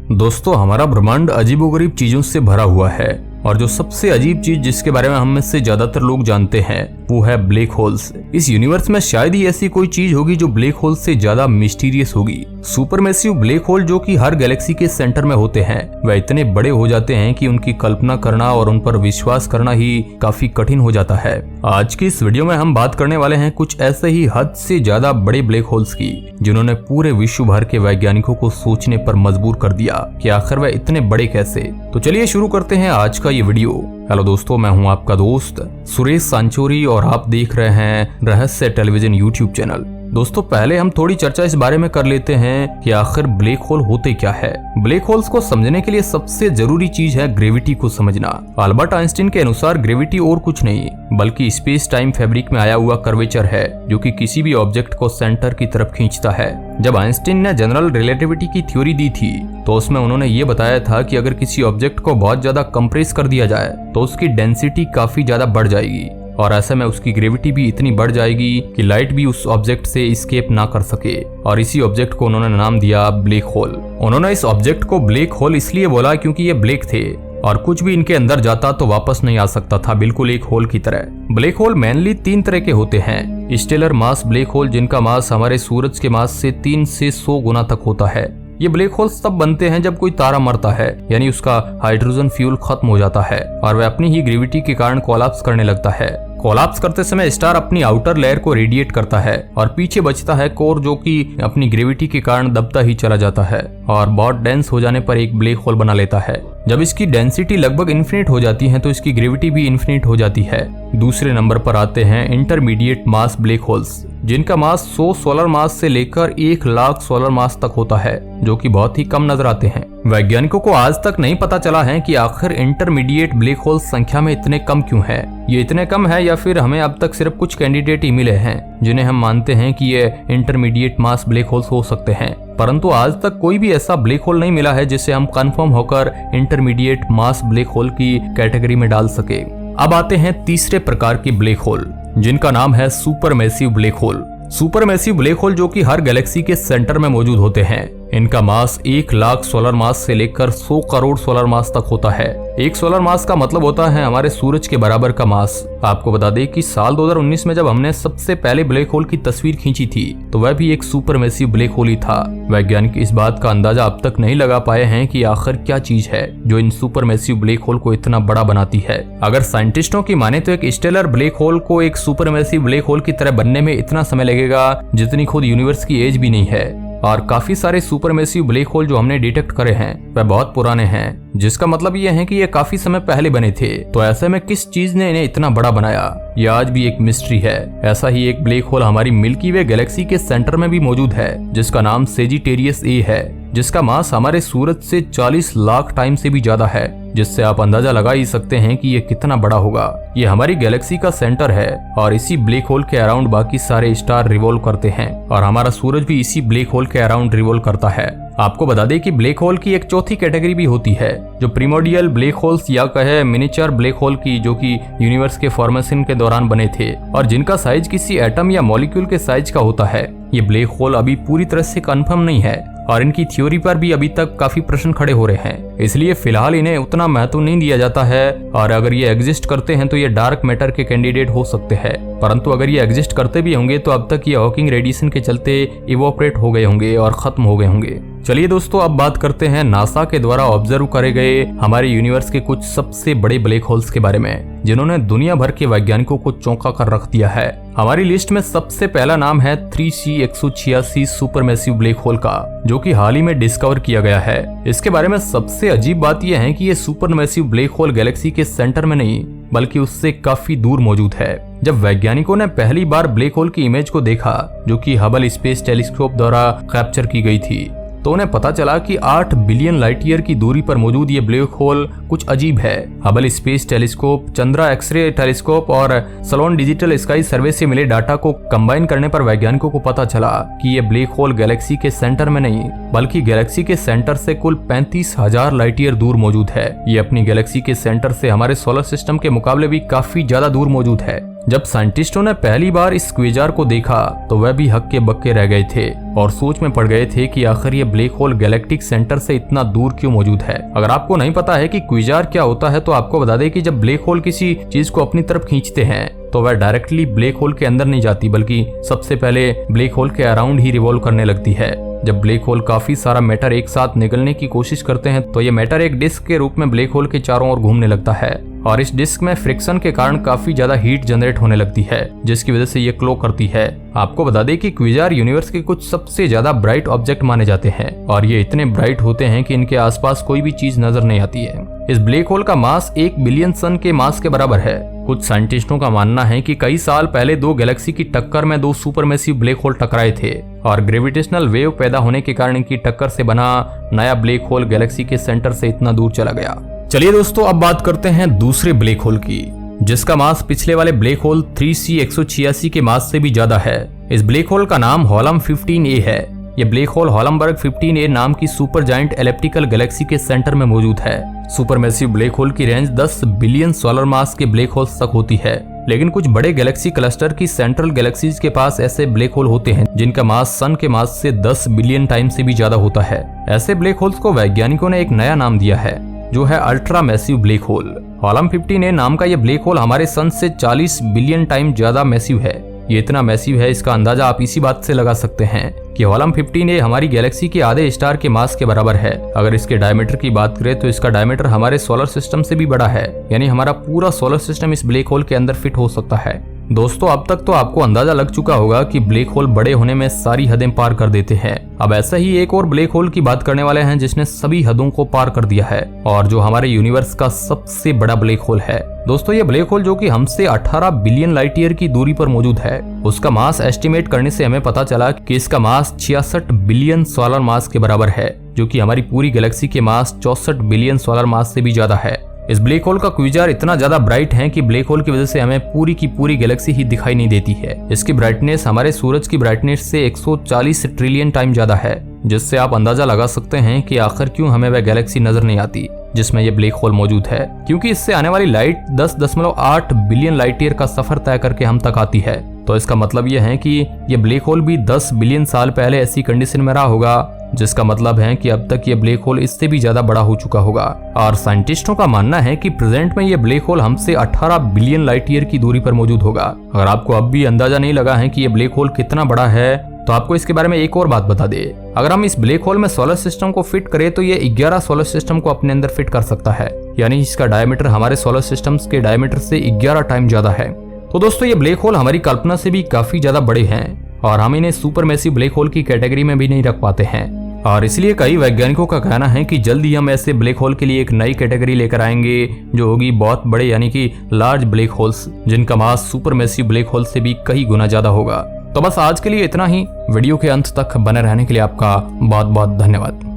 दोस्तों, हमारा ब्रह्मांड अजीबोगरीब चीजों से भरा हुआ है और जो सबसे अजीब चीज जिसके बारे में हम में से ज्यादातर लोग जानते हैं वो है ब्लैक होल्स। इस यूनिवर्स में शायद ही ऐसी कोई चीज होगी जो ब्लैक होल से ज्यादा मिस्टीरियस होगी। सुपरमैसिव ब्लैक होल जो कि हर गैलेक्सी के सेंटर में होते हैं, वह इतने बड़े हो जाते हैं कि उनकी कल्पना करना और उन पर विश्वास करना ही काफी कठिन हो जाता है। आज की इस वीडियो में हम बात करने वाले हैं कुछ ऐसे ही हद से ज्यादा बड़े ब्लैक होल्स की जिन्होंने पूरे विश्व भर के वैज्ञानिकों को सोचने पर मजबूर कर दिया कि आखिर वह इतने बड़े कैसे। तो चलिए शुरू करते हैं आज का ये वीडियो। हेलो दोस्तों, मैं हूं आपका दोस्त सुरेश सांचोरी और आप देख रहे हैं रहस्य टेलीविजन यूट्यूब चैनल। दोस्तों, पहले हम थोड़ी चर्चा इस बारे में कर लेते हैं कि आखिर ब्लैक होल होते क्या है। ब्लैक होल्स को समझने के लिए सबसे जरूरी चीज है ग्रेविटी को समझना। अल्बर्ट आइंस्टीन के अनुसार ग्रेविटी और कुछ नहीं बल्कि स्पेस टाइम फैब्रिक में आया हुआ कर्वेचर है जो कि किसी भी ऑब्जेक्ट को सेंटर की तरफ खींचता है। जब आइंस्टीन ने जनरल रिलेटिविटी की थ्योरी दी थी तो उसमें उन्होंने ये बताया था कि अगर किसी ऑब्जेक्ट को बहुत ज्यादा कंप्रेस कर दिया जाए तो उसकी डेंसिटी काफी ज्यादा बढ़ जाएगी और ऐसे में उसकी ग्रेविटी भी इतनी बढ़ जाएगी कि लाइट भी उस ऑब्जेक्ट से एस्केप ना कर सके। और इसी ऑब्जेक्ट को उन्होंने नाम दिया ब्लैक होल। उन्होंने इस ऑब्जेक्ट को ब्लैक होल इसलिए बोला क्योंकि ये ब्लैक थे और कुछ भी इनके अंदर जाता तो वापस नहीं आ सकता था, बिल्कुल एक होल की तरह। ब्लैक होल मेनली 3 तरह के होते हैं। स्टेलर मास ब्लैक होल जिनका मास हमारे सूरज के मास से 3 से 100 गुना तक होता है। ये ब्लैक होल्स तब बनते हैं जब कोई तारा मरता है, यानी उसका हाइड्रोजन फ्यूल खत्म हो जाता है और वह अपनी ही ग्रेविटी के कारण कोलैप्स करने लगता है। कोलैप्स करते समय स्टार अपनी आउटर लेयर को रेडिएट करता है और पीछे बचता है कोर जो कि अपनी ग्रेविटी के कारण दबता ही चला जाता है और बहुत डेंस हो जाने पर एक ब्लैक होल बना लेता है। जब इसकी डेंसिटी लगभग इन्फिनिट हो जाती है तो इसकी ग्रेविटी भी इन्फिनिट हो जाती है। दूसरे नंबर पर आते हैं इंटरमीडिएट मास ब्लैक होल्स जिनका मास 100 सोलर मास से लेकर 1 लाख सोलर मास तक होता है, जो कि बहुत ही कम नजर आते हैं। वैज्ञानिकों को आज तक नहीं पता चला है कि आखिर इंटरमीडिएट ब्लैक होल्स संख्या में इतने कम क्यों है। ये इतने कम है या फिर हमें अब तक सिर्फ कुछ कैंडिडेट ही मिले हैं जिन्हें हम मानते हैं कि ये इंटरमीडिएट मास ब्लैक होल्स हो सकते हैं, परंतु आज तक कोई भी ऐसा ब्लैक होल नहीं मिला है जिसे हम कंफर्म होकर इंटरमीडिएट मास ब्लैक होल की कैटेगरी में डाल सके। अब आते हैं तीसरे प्रकार के ब्लैक होल जिनका नाम है supermassive black hole. Supermassive black hole जो कि हर गैलेक्सी के सेंटर में मौजूद होते हैं। इनका मास 1 लाख सोलर मास से लेकर 100 करोड़ सोलर मास तक होता है। एक सोलर मास का मतलब होता है हमारे सूरज के बराबर का मास। आपको बता दें कि साल 2019 में जब हमने सबसे पहले ब्लैक होल की तस्वीर खींची थी तो वह भी एक सुपरमैसिव ब्लैक होल ही था। वैज्ञानिक इस बात का अंदाजा अब तक नहीं लगा पाए हैं कि आखिर क्या चीज है जो इन सुपरमैसिव ब्लैक होल को इतना बड़ा बनाती है। अगर साइंटिस्टों की माने तो एक स्टेलर ब्लैक होल को एक सुपरमैसिव ब्लैक होल की तरह बनने में इतना समय लगेगा जितनी खुद यूनिवर्स की एज भी नहीं है। और काफी सारे सुपरमैसिव ब्लैक होल जो हमने डिटेक्ट करे हैं वह बहुत पुराने हैं, जिसका मतलब यह है कि ये काफी समय पहले बने थे। तो ऐसे में किस चीज ने इन्हें इतना बड़ा बनाया, यह आज भी एक मिस्ट्री है। ऐसा ही एक ब्लैक होल हमारी मिल्की वे गैलेक्सी के सेंटर में भी मौजूद है जिसका नाम सेजिटेरियस ए है, जिसका मास हमारे सूरज से 40 लाख टाइम से भी ज्यादा है, जिससे आप अंदाजा लगा ही सकते हैं कि ये कितना बड़ा होगा। ये हमारी गैलेक्सी का सेंटर है और इसी ब्लैक होल के अराउंड बाकी सारे स्टार रिवॉल्व करते हैं और हमारा सूरज भी इसी ब्लैक होल के अराउंड रिवॉल्व करता है। आपको बता दें कि ब्लैक होल की एक चौथी कैटेगरी भी होती है जो प्रिमोर्डियल ब्लैक होल्स या कहे मिनिएचर ब्लैक होल की, जो कि यूनिवर्स के फॉर्मेशन के दौरान बने थे और जिनका साइज किसी एटम या मॉलिक्यूल के साइज का होता है। ये ब्लैक होल अभी पूरी तरह से कंफर्म नहीं है और इनकी थ्योरी पर भी अभी तक काफी प्रश्न खड़े हो रहे हैं, इसलिए फिलहाल इन्हें उतना महत्व नहीं दिया जाता है। और अगर ये एग्जिस्ट करते हैं तो ये डार्क मैटर के कैंडिडेट हो सकते हैं, परंतु अगर ये एग्जिस्ट करते भी होंगे तो अब तक ये हॉकिंग रेडिएशन के चलते इवोपरेट हो गए होंगे और खत्म हो गए होंगे। चलिए दोस्तों, अब बात करते हैं नासा के द्वारा ऑब्जर्व करे गए हमारे यूनिवर्स के कुछ सबसे बड़े ब्लैक होल्स के बारे में जिन्होंने दुनिया भर के वैज्ञानिकों को चौंका कर रख दिया है। हमारी लिस्ट में सबसे पहला नाम है 3C186 सुपरमैसिव ब्लैक होल का, जो कि हाल ही में डिस्कवर किया गया है। इसके बारे में सबसे अजीब बात यह है कि ये सुपरमैसिव ब्लैक होल गैलेक्सी के सेंटर में नहीं बल्कि उससे काफी दूर मौजूद है। जब वैज्ञानिकों ने पहली बार ब्लैक होल की इमेज को देखा जो कि हबल स्पेस टेलीस्कोप द्वारा कैप्चर की गई थी तो उन्हें पता चला कि 8 बिलियन लाइट ईयर की दूरी पर मौजूद ये ब्लैक होल कुछ अजीब है। Hubble space telescope, Chandra X-ray telescope और सलोन डिजिटल स्काई सर्वे से मिले डाटा को कंबाइन करने पर वैज्ञानिकों को पता चला कि ये ब्लैक होल गैलेक्सी के सेंटर में नहीं बल्कि गैलेक्सी के सेंटर से कुल 35,000 लाइट ईयर दूर मौजूद है। ये अपनी गैलेक्सी के सेंटर से हमारे सोलर सिस्टम के मुकाबले भी काफी ज्यादा दूर मौजूद है। जब साइंटिस्टों ने पहली बार इस क्विजार को देखा तो वह भी हक्के बक्के रह गए थे और सोच में पड़ गए थे कि आखिर ये ब्लैक होल गैलेक्टिक सेंटर से इतना दूर क्यों मौजूद है। अगर आपको नहीं पता है कि क्विजार क्या होता है तो आपको बता दें कि जब ब्लैक होल किसी चीज को अपनी तरफ खींचते हैं तो वह डायरेक्टली ब्लैक होल के अंदर नहीं जाती, बल्कि सबसे पहले ब्लैक होल के अराउंड ही रिवॉल्व करने लगती है। जब ब्लैक होल काफी सारा मैटर एक साथ निकलने की कोशिश करते हैं तो ये मैटर एक डिस्क के रूप में ब्लैक होल के चारों ओर घूमने लगता है और इस डिस्क में फ्रिक्शन के कारण काफी ज्यादा हीट जनरेट होने लगती है, जिसकी वजह से ये ग्लो करती है। आपको बता दें कि क्विजार यूनिवर्स के कुछ सबसे ज्यादा ब्राइट ऑब्जेक्ट माने जाते हैं और ये इतने ब्राइट होते हैं कि इनके आसपास कोई भी चीज नजर नहीं आती है। इस ब्लैक होल का मास 1 बिलियन सन के मास के बराबर है। कुछ साइंटिस्टों का मानना है कि कई साल पहले दो गैलेक्सी की टक्कर में दो सुपरमैसिव ब्लैक होल टकराए थे और ग्रेविटेशनल वेव पैदा होने के कारण इनकी टक्कर से बना नया ब्लैक होल गैलेक्सी के सेंटर से इतना दूर चला गया। चलिए दोस्तों, अब बात करते हैं दूसरे ब्लैक होल की, जिसका मास पिछले वाले ब्लैक होल 3C186 के मास से भी ज्यादा है। इस ब्लैक होल का नाम हॉलम 15A है। ये ब्लैक होल हॉलमबर्ग 15A नाम की सुपर जायंट एलिप्टिकल गैलेक्सी के सेंटर में मौजूद है। सुपरमैसिव ब्लैक होल की रेंज 10 बिलियन सोलर मास के ब्लैक होल्स तक होती है, लेकिन कुछ बड़े गैलेक्सी क्लस्टर की सेंट्रल गैलेक्सीज के पास ऐसे ब्लैक होल होते हैं जिनका मास सन के मास से 10 बिलियन टाइम से भी ज्यादा होता है। ऐसे ब्लैक होल्स को वैज्ञानिकों ने एक नया नाम दिया है, जो है ultra massive black hole. Haulm 15A नाम का यह ब्लैक होल हमारे सन से 40 बिलियन टाइम ज्यादा मैसिव है। ये इतना मैसिव है, इसका अंदाजा आप इसी बात से लगा सकते हैं कि हॉलम 15A हमारी गैलेक्सी के आधे स्टार के मास के बराबर है। अगर इसके डायमीटर की बात करें तो इसका डायमीटर हमारे सोलर सिस्टम से भी बड़ा है, यानी हमारा पूरा सोलर सिस्टम इस ब्लैक होल के अंदर फिट हो सकता है। दोस्तों, अब तक तो आपको अंदाजा लग चुका होगा कि ब्लैक होल बड़े होने में सारी हदें पार कर देते हैं। अब ऐसा ही एक और ब्लैक होल की बात करने वाले हैं जिसने सभी हदों को पार कर दिया है और जो हमारे यूनिवर्स का सबसे बड़ा ब्लैक होल है। दोस्तों, ये ब्लैक होल जो कि हमसे 18 बिलियन लाइट ईयर की दूरी पर मौजूद है, उसका मास एस्टिमेट करने से हमें पता चला कि इसका मास 66 बिलियन सोलर मास के बराबर है, जो कि हमारी पूरी गैलेक्सी के मास 64 बिलियन सोलर मास से भी ज्यादा है। इस ब्लैक होल का क्विजार इतना ज्यादा ब्राइट है कि ब्लैक होल की वजह से हमें पूरी की पूरी गैलेक्सी ही दिखाई नहीं देती है। इसकी ब्राइटनेस हमारे सूरज की ब्राइटनेस से 140 ट्रिलियन टाइम ज्यादा है, जिससे आप अंदाजा लगा सकते हैं कि आखिर क्यों हमें वह गैलेक्सी नजर नहीं आती जिसमें यह ब्लैक होल मौजूद है, क्योंकि इससे आने वाली लाइट 10.8 बिलियन लाइट ईयर का सफर तय करके हम तक आती है। तो इसका मतलब यह है कि यह ब्लैक होल भी 10 बिलियन साल पहले ऐसी कंडीशन में रहा होगा, जिसका मतलब है कि अब तक ये ब्लैक होल इससे भी ज्यादा बड़ा हो चुका होगा। और साइंटिस्टों का मानना है कि प्रेजेंट में ये ब्लैक होल हमसे 18 बिलियन लाइट ईयर की दूरी पर मौजूद होगा। अगर आपको अब भी अंदाजा नहीं लगा है कि ये ब्लैक होल कितना बड़ा है तो आपको इसके बारे में एक और बात बता दे। अगर हम इस ब्लैक होल में सोलर सिस्टम को फिट करें तो ये 11 सोलर सिस्टम को अपने अंदर फिट कर सकता है, यानी इसका डायमीटर हमारे सोलर सिस्टम के डायमीटर से 11 टाइम ज्यादा है। तो दोस्तों, ये ब्लैक होल हमारी कल्पना से भी काफी ज्यादा बड़े हैं और हम इन्हें सुपरमैसिव ब्लैक होल की कैटेगरी में भी नहीं रख पाते हैं। और इसलिए कई वैज्ञानिकों का कहना है कि जल्द ही हम ऐसे ब्लैक होल के लिए एक नई कैटेगरी लेकर आएंगे, जो होगी बहुत बड़े यानी कि लार्ज ब्लैक होल्स, जिनका मास सुपरमैसिव ब्लैक होल से भी कई गुना ज्यादा होगा। तो बस आज के लिए इतना ही। वीडियो के अंत तक बने रहने के लिए आपका बहुत बहुत धन्यवाद।